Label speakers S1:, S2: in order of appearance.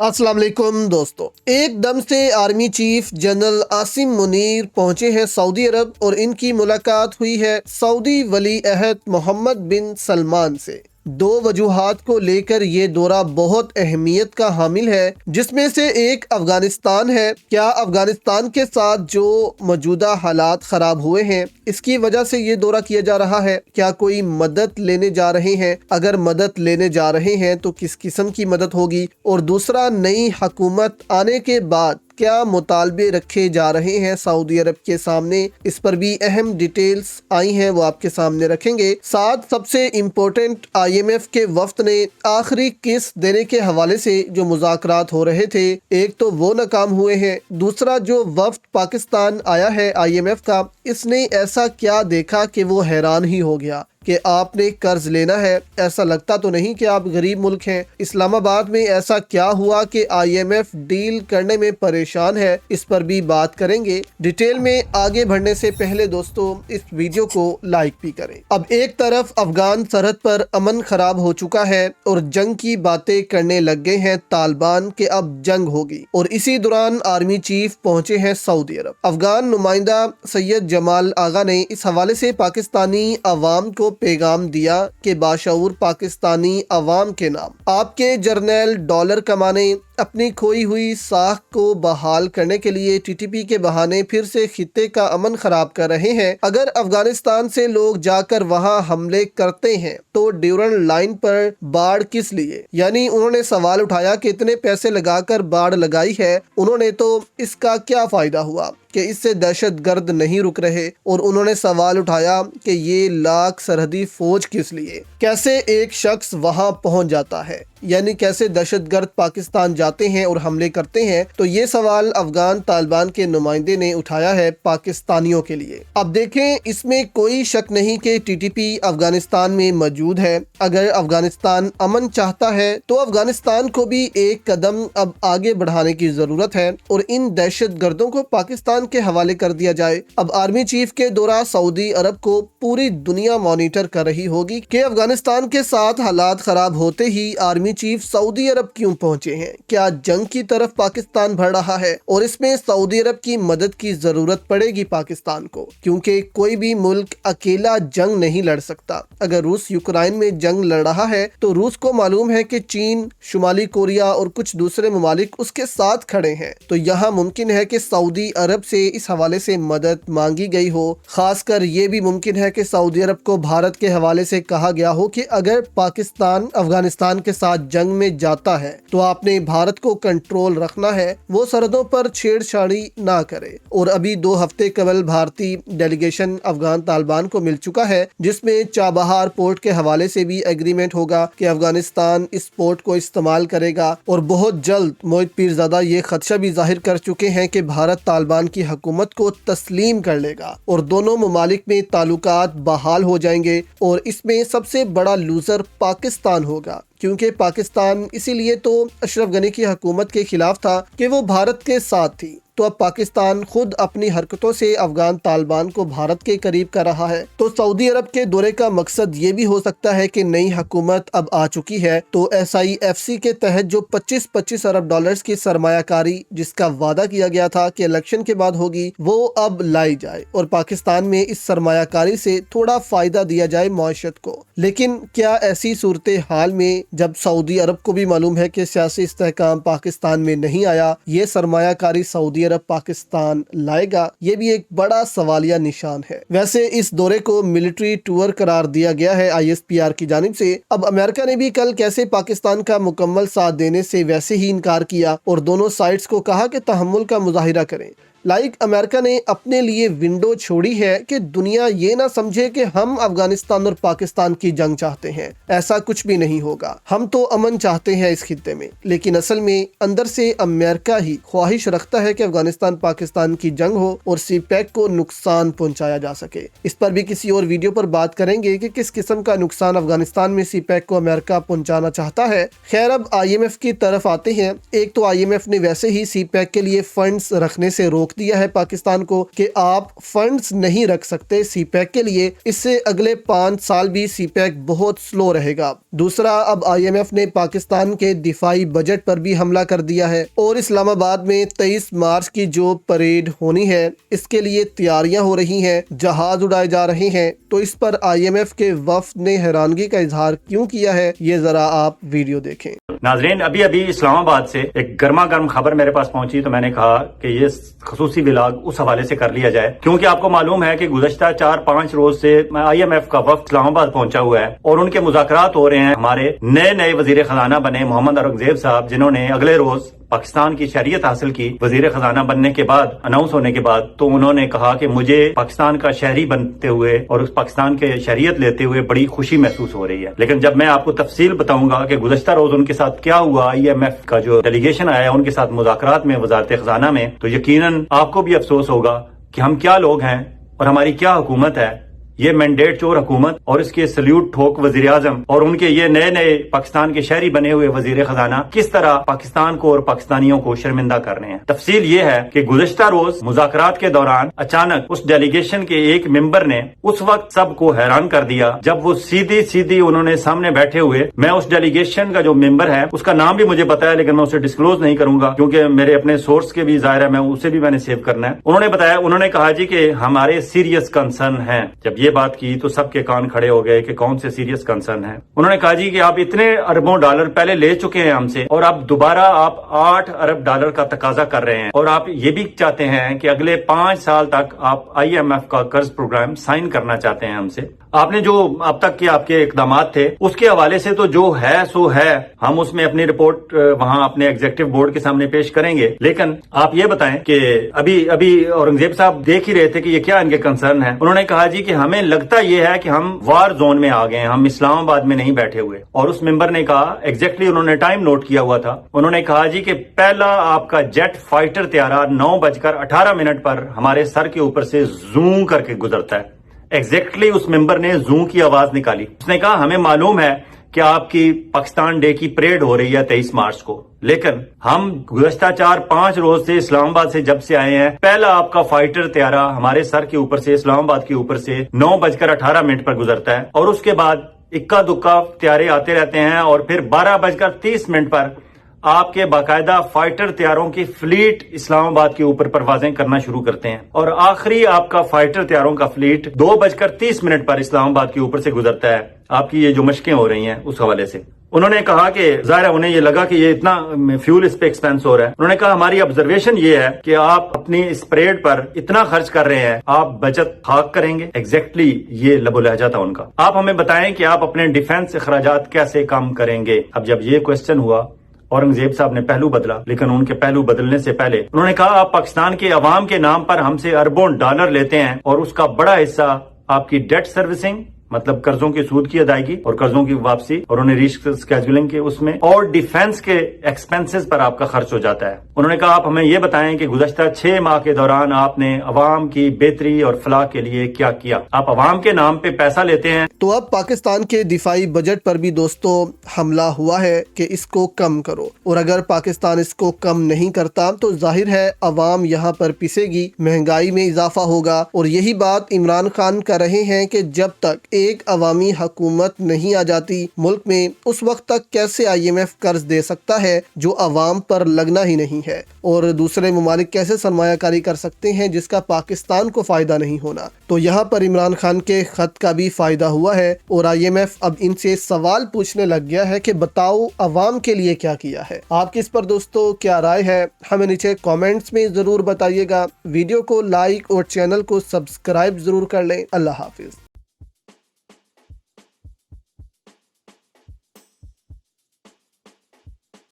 S1: अस्सलाम वालेकुम दोस्तों, एक दम से army chief general Asim Munir पहुंचे हैं सऊदी अरब और इनकी मुलाकात हुई है सऊदी वली अहद मोहम्मद बिन सलमान से। दो वजूहात को लेकर ये दौरा बहुत अहमियत का हामिल है, जिसमें से एक अफगानिस्तान है। क्या अफगानिस्तान के साथ जो मौजूदा हालात ख़राब हुए हैं, इसकी वजह से ये दौरा किया जा रहा है? क्या कोई मदद लेने जा रहे हैं? अगर मदद लेने जा रहे हैं तो किस किस्म की मदद होगी? और दूसरा, नई हुकूमत आने के बाद क्या मुतालबे रखे जा रहे हैं सऊदी अरब के सामने? इस पर भी अहम डिटेल्स आई हैं, वो आपके सामने रखेंगे। साथ सबसे इम्पोर्टेंट, IMF के वफ्द ने आखिरी किस्त देने के हवाले से जो मुज़ाकरात हो रहे थे, एक तो वो नाकाम हुए हैं। दूसरा, जो वफ्द पाकिस्तान आया है IMF का, इसने ऐसा क्या देखा कि वो हैरान ही हो गया कि आपने कर्ज लेना है। ऐसा लगता तो नहीं कि आप गरीब मुल्क हैं। इस्लामाबाद में ऐसा क्या हुआ कि IMF डील करने में परेशान है? इस पर भी बात करेंगे। डिटेल में आगे बढ़ने से पहले दोस्तों, इस वीडियो को लाइक भी करें। अब एक तरफ अफगान सरहद पर अमन खराब हो चुका है और जंग की बातें करने लग गए हैं तालिबान के अब जंग होगी, और इसी दौरान आर्मी चीफ पहुंचे हैं सऊदी अरब। अफगान नुमाइंदा सैयद जमाल आगा ने इस हवाले से पाकिस्तानी अवाम को पैगाम दिया कि बाशऊर पाकिस्तानी अवाम के नाम आपके जर्नैल डॉलर कमाने, अपनी खोई हुई साख को बहाल करने के लिए TTP के बहाने फिर से खित्ते का अमन खराब कर रहे हैं। अगर अफगानिस्तान से लोग जाकर वहां हमले करते हैं तो ड्यूरन लाइन पर बाढ़ किस लिए? यानी उन्होंने सवाल उठाया कि इतने पैसे लगाकर बाढ़ लगाई है उन्होंने, तो इसका क्या फायदा हुआ कि इससे दहशत गर्द नहीं रुक रहे? और उन्होंने सवाल उठाया कि ये लाख सरहदी फौज किस लिए? कैसे एक शख्स वहां पहुंच जाता है? यानी कैसे दहशतगर्द पाकिस्तान जाते हैं और हमले करते हैं? तो ये सवाल अफगान तालिबान के नुमाइंदे ने उठाया है पाकिस्तानियों के लिए। अब देखें, इसमें कोई शक नहीं कि TTP अफगानिस्तान में मौजूद है। अगर अफगानिस्तान अमन चाहता है तो अफगानिस्तान को भी एक कदम अब आगे बढ़ाने की जरूरत है और इन दहशत गर्दों को पाकिस्तान के हवाले कर दिया जाए। अब आर्मी चीफ के दौरा सऊदी अरब को पूरी दुनिया मॉनिटर कर रही होगी कि अफगानिस्तान के साथ हालात खराब होते ही आर्मी चीफ सऊदी अरब क्यों पहुंचे हैं? क्या जंग की तरफ पाकिस्तान बढ़ रहा है और इसमें सऊदी अरब की मदद की जरूरत पड़ेगी पाकिस्तान को? क्योंकि कोई भी मुल्क अकेला जंग नहीं लड़ सकता। अगर रूस यूक्रेन में जंग लड़ रहा है तो रूस को मालूम है कि चीन, शुमाली कोरिया और कुछ दूसरे ममालिक उसके साथ खड़े हैं। तो यहाँ मुमकिन है कि सऊदी अरब से इस हवाले से मदद मांगी गई हो। खासकर ये भी मुमकिन है कि सऊदी अरब को भारत के हवाले से कहा गया हो कि अगर पाकिस्तान अफगानिस्तान के साथ जंग में जाता है तो आपने भारत को कंट्रोल रखना है, वो सरहदों पर छेड़छाड़ी ना करे। और अभी 2 हफ्ते कबल भारतीय डेलीगेशन अफगान तालिबान को मिल चुका है, जिसमें चाबहार पोर्ट के हवाले से भी एग्रीमेंट होगा कि अफगानिस्तान इस पोर्ट को इस्तेमाल करेगा। और बहुत जल्द मोहित पीरजादा ये खदशा भी जाहिर कर चुके हैं कि भारत तालिबान की हुकूमत को तस्लीम कर लेगा और दोनों ममालिक में ताल्लुकात बहाल हो जाएंगे। और इसमें सबसे बड़ा लूजर पाकिस्तान होगा, क्योंकि पाकिस्तान इसीलिए तो अशरफ गनी की हुकूमत के खिलाफ था कि वो भारत के साथ थी। तो अब पाकिस्तान खुद अपनी हरकतों से अफगान तालिबान को भारत के करीब कर रहा है। तो सऊदी अरब के दौरे का मकसद ये भी हो सकता है कि नई हुकूमत अब आ चुकी है तो SIFC के तहत जो 25-25 अरब डॉलर्स की सरमायाकारी जिसका वादा किया गया था कि इलेक्शन के बाद होगी, वो अब लाई जाए और पाकिस्तान में इस सरमायाकारी से थोड़ा फायदा दिया जाए मौशत को। लेकिन क्या ऐसी सूरत हाल में, जब सऊदी अरब को भी मालूम है कि सियासी इस्तेहकाम पाकिस्तान में नहीं आया, ये सरमायाकारी सऊदी अरब पाकिस्तान लाएगा? ये भी एक बड़ा सवालिया निशान है। वैसे इस दौरे को मिलिट्री टूर करार दिया गया है ISPR की जानिब से। अब अमेरिका ने भी कल कैसे पाकिस्तान का मुकम्मल साथ देने से वैसे ही इनकार किया और दोनों साइड्स को कहा कि तहम्मुल का मुजाहिरा करें। अमेरिका ने अपने लिए विंडो छोड़ी है कि दुनिया ये ना समझे कि हम अफगानिस्तान और पाकिस्तान की जंग चाहते हैं। ऐसा कुछ भी नहीं होगा। हम तो अमन चाहते हैं इस खित्ते में, लेकिन असल में अंदर से अमेरिका ही ख्वाहिश रखता है कि अफगानिस्तान पाकिस्तान की जंग हो और CPEC को नुकसान पहुंचाया जा सके। इस पर भी किसी और वीडियो पर बात करेंगे कि किस किस्म का नुकसान अफगानिस्तान में CPEC को अमेरिका पहुंचाना चाहता है। खैर, अब IMF की तरफ आते हैं। एक तो IMF ने वैसे ही CPEC के लिए फंड्स रखने से रोक वक्त दिया है पाकिस्तान को कि आप फंड्स नहीं रख सकते सी पैक के लिए, इससे अगले 5 साल भी सी पैक बहुत स्लो रहेगा। दूसरा, अब IMF ने पाकिस्तान के दिफाई बजट पर भी हमला कर दिया है और इस्लामाबाद में 23 मार्च की जो परेड होनी है इसके लिए तैयारियां हो रही हैं, जहाज उड़ाए जा रहे हैं। तो इस पर IMF के वफ्द ने हैरानगी का इजहार क्यों किया है, ये जरा आप वीडियो देखें।
S2: नाजरीन, अभी अभी इस्लामाबाद से एक गर्मा गर्म खबर मेरे पास पहुंची, तो मैंने कहा कि ये खसूसी व्लॉग उस हवाले से कर लिया जाए, क्योंकि आपको मालूम है कि गुज़श्ता 4-5 रोज से IMF का वफ्द इस्लामाबाद पहुंचा हुआ है और उनके मुज़ाकरात हो रहे हैं। हमारे नए वजीर खजाना बने मोहम्मद औरंगजेब साहब, जिन्होंने अगले रोज पाकिस्तान की शरीयत हासिल की वजीर खजाना बनने के बाद, अनाउंस होने के बाद, तो उन्होंने कहा कि मुझे पाकिस्तान का शहरी बनते हुए और उस पाकिस्तान के शरीयत लेते हुए बड़ी खुशी महसूस हो रही है। लेकिन जब मैं आपको तफसील बताऊंगा कि गुज़श्ता रोज उनके साथ क्या हुआ, IMF का जो डेलीगेशन आया उनके साथ मुज़ाकरात में वजारत खजाना में, तो यकीनन आपको भी अफसोस होगा कि हम क्या लोग हैं और हमारी क्या हुकूमत है। ये मैंडेट चोर हुकूमत और इसके सल्यूट ठोक वजीर आजम और उनके ये नए पाकिस्तान के शहरी बने हुए वजीर खजाना किस तरह पाकिस्तान को और पाकिस्तानियों को शर्मिंदा कर रहे हैं। तफसील ये है कि गुज़श्ता रोज मुज़ाकरात के दौरान अचानक उस डेलीगेशन के एक मेंबर ने उस वक्त सबको हैरान कर दिया, जब वो सीधी उन्होंने सामने बैठे हुए, मैं उस डेलीगेशन का जो मेंबर है उसका नाम भी मुझे पता है लेकिन मैं उसे डिस्क्लोज नहीं करूंगा क्योंकि मेरे अपने सोर्स के भी जाहिर है, मैं उसे भी मैंने सेव करना है। उन्होंने बताया, उन्होंने कहा जी कि हमारे सीरियस कंसर्न है। जब ये बात की तो सबके कान खड़े हो गए कि कौन से सीरियस कंसर्न है। उन्होंने कहा जी कि आप इतने अरबों डॉलर पहले ले चुके हैं हमसे और अब दोबारा आप 8 अरब डॉलर का तकाजा कर रहे हैं और आप ये भी चाहते हैं कि अगले 5 साल तक आप IMF का कर्ज प्रोग्राम साइन करना चाहते हैं हमसे। आपने जो अब तक के आपके इकदाम थे उसके हवाले से तो जो है सो है, हम उसमें अपनी रिपोर्ट वहां अपने एग्जीक्यूटिव बोर्ड के सामने पेश करेंगे। लेकिन आप ये बताएं कि अभी औरंगजेब साहब देख ही रहे थे कि ये क्या इनके कंसर्न है। उन्होंने कहा जी कि हमें लगता ये है कि हम वार जोन में आ गए हैं, हम इस्लामाबाद में नहीं बैठे हुए। और उस मेंबर ने कहा, एग्जैक्टली उन्होंने टाइम नोट किया हुआ था, उन्होंने कहा जी कि पहला आपका जेट फाइटर त्यारा 9:18 पर हमारे सर के ऊपर से जूम करके गुजरता है। एग्जैक्टली उस मेंबर ने जू की आवाज निकाली। उसने कहा, हमें मालूम है कि आपकी पाकिस्तान डे की परेड हो रही है 23 मार्च को, लेकिन हम गुज़श्ता 4-5 रोज से इस्लामाबाद से जब से आए हैं, पहला आपका फाइटर त्यारा हमारे सर के ऊपर से, इस्लामाबाद के ऊपर से 9:18 पर गुजरता है और उसके बाद इक्का दुक्का त्यारे आते रहते हैं और फिर 12:30 पर आपके बाकायदा फाइटर त्यारों की फ्लीट इस्लामाबाद के ऊपर परवाजें करना शुरू करते हैं और आखिरी आपका फाइटर त्यारों का फ्लीट 2:30 पर इस्लामाबाद के ऊपर से गुजरता है। आपकी ये जो मशकें हो रही हैं उस हवाले से उन्होंने कहा कि जाहिर है उन्हें ये लगा कि ये इतना फ्यूल इस पे एक्सपेंस हो रहा है। उन्होंने कहा, हमारी ऑब्जर्वेशन ये है कि आप अपनी इस परेड पर इतना खर्च कर रहे हैं, आप बचत खाक करेंगे। एग्जैक्टली ये लबो लहजा था उनका। आप हमें बताएं कि आप अपने डिफेंस अखराजात कैसे कम करेंगे। अब जब ये क्वेश्चन हुआ, औरंगजेब साहब ने पहलू बदला, लेकिन उनके पहलू बदलने से पहले उन्होंने कहा, आप पाकिस्तान के अवाम के नाम पर हमसे अरबों डॉलर लेते हैं और उसका बड़ा हिस्सा आपकी डेट सर्विसिंग, मतलब कर्जों की सूद की अदायगी और कर्जों की वापसी और उन्हें रीस्केड्यूलिंग के उसमें और डिफेंस के एक्सपेंसेस पर आपका खर्च हो जाता है। उन्होंने कहा, आप हमें ये बताएं कि गुज़श्ता 6 माह के दौरान आपने अवाम की बेहतरी और फलाह के लिए क्या किया। आप अवाम के नाम पे पैसा लेते हैं।
S1: तो अब पाकिस्तान के दिफाई बजट पर भी दोस्तों हमला हुआ है कि इसको कम करो, और अगर पाकिस्तान इसको कम नहीं करता तो जाहिर है अवाम यहाँ पर पिसेगी, महंगाई में इजाफा होगा। और यही बात इमरान खान कर रहे हैं कि जब तक एक अवामी हुकूमत नहीं आ जाती मुल्क में, उस वक्त तक कैसे IMF कर्ज दे सकता है जो अवाम पर लगना ही नहीं है, और दूसरे ममालिक कैसे सरमायाकारी कर सकते हैं जिसका पाकिस्तान को फायदा नहीं होना। तो यहाँ पर इमरान खान के खत का भी फायदा हुआ है और IMF अब इनसे सवाल पूछने लग गया है कि बताओ अवाम के लिए क्या किया है। आपकी इस पर दोस्तों क्या राय है, हमें नीचे कमेंट्स में जरूर बताइएगा। वीडियो को लाइक और चैनल को सब्सक्राइब जरूर कर लें। अल्लाह हाफिज।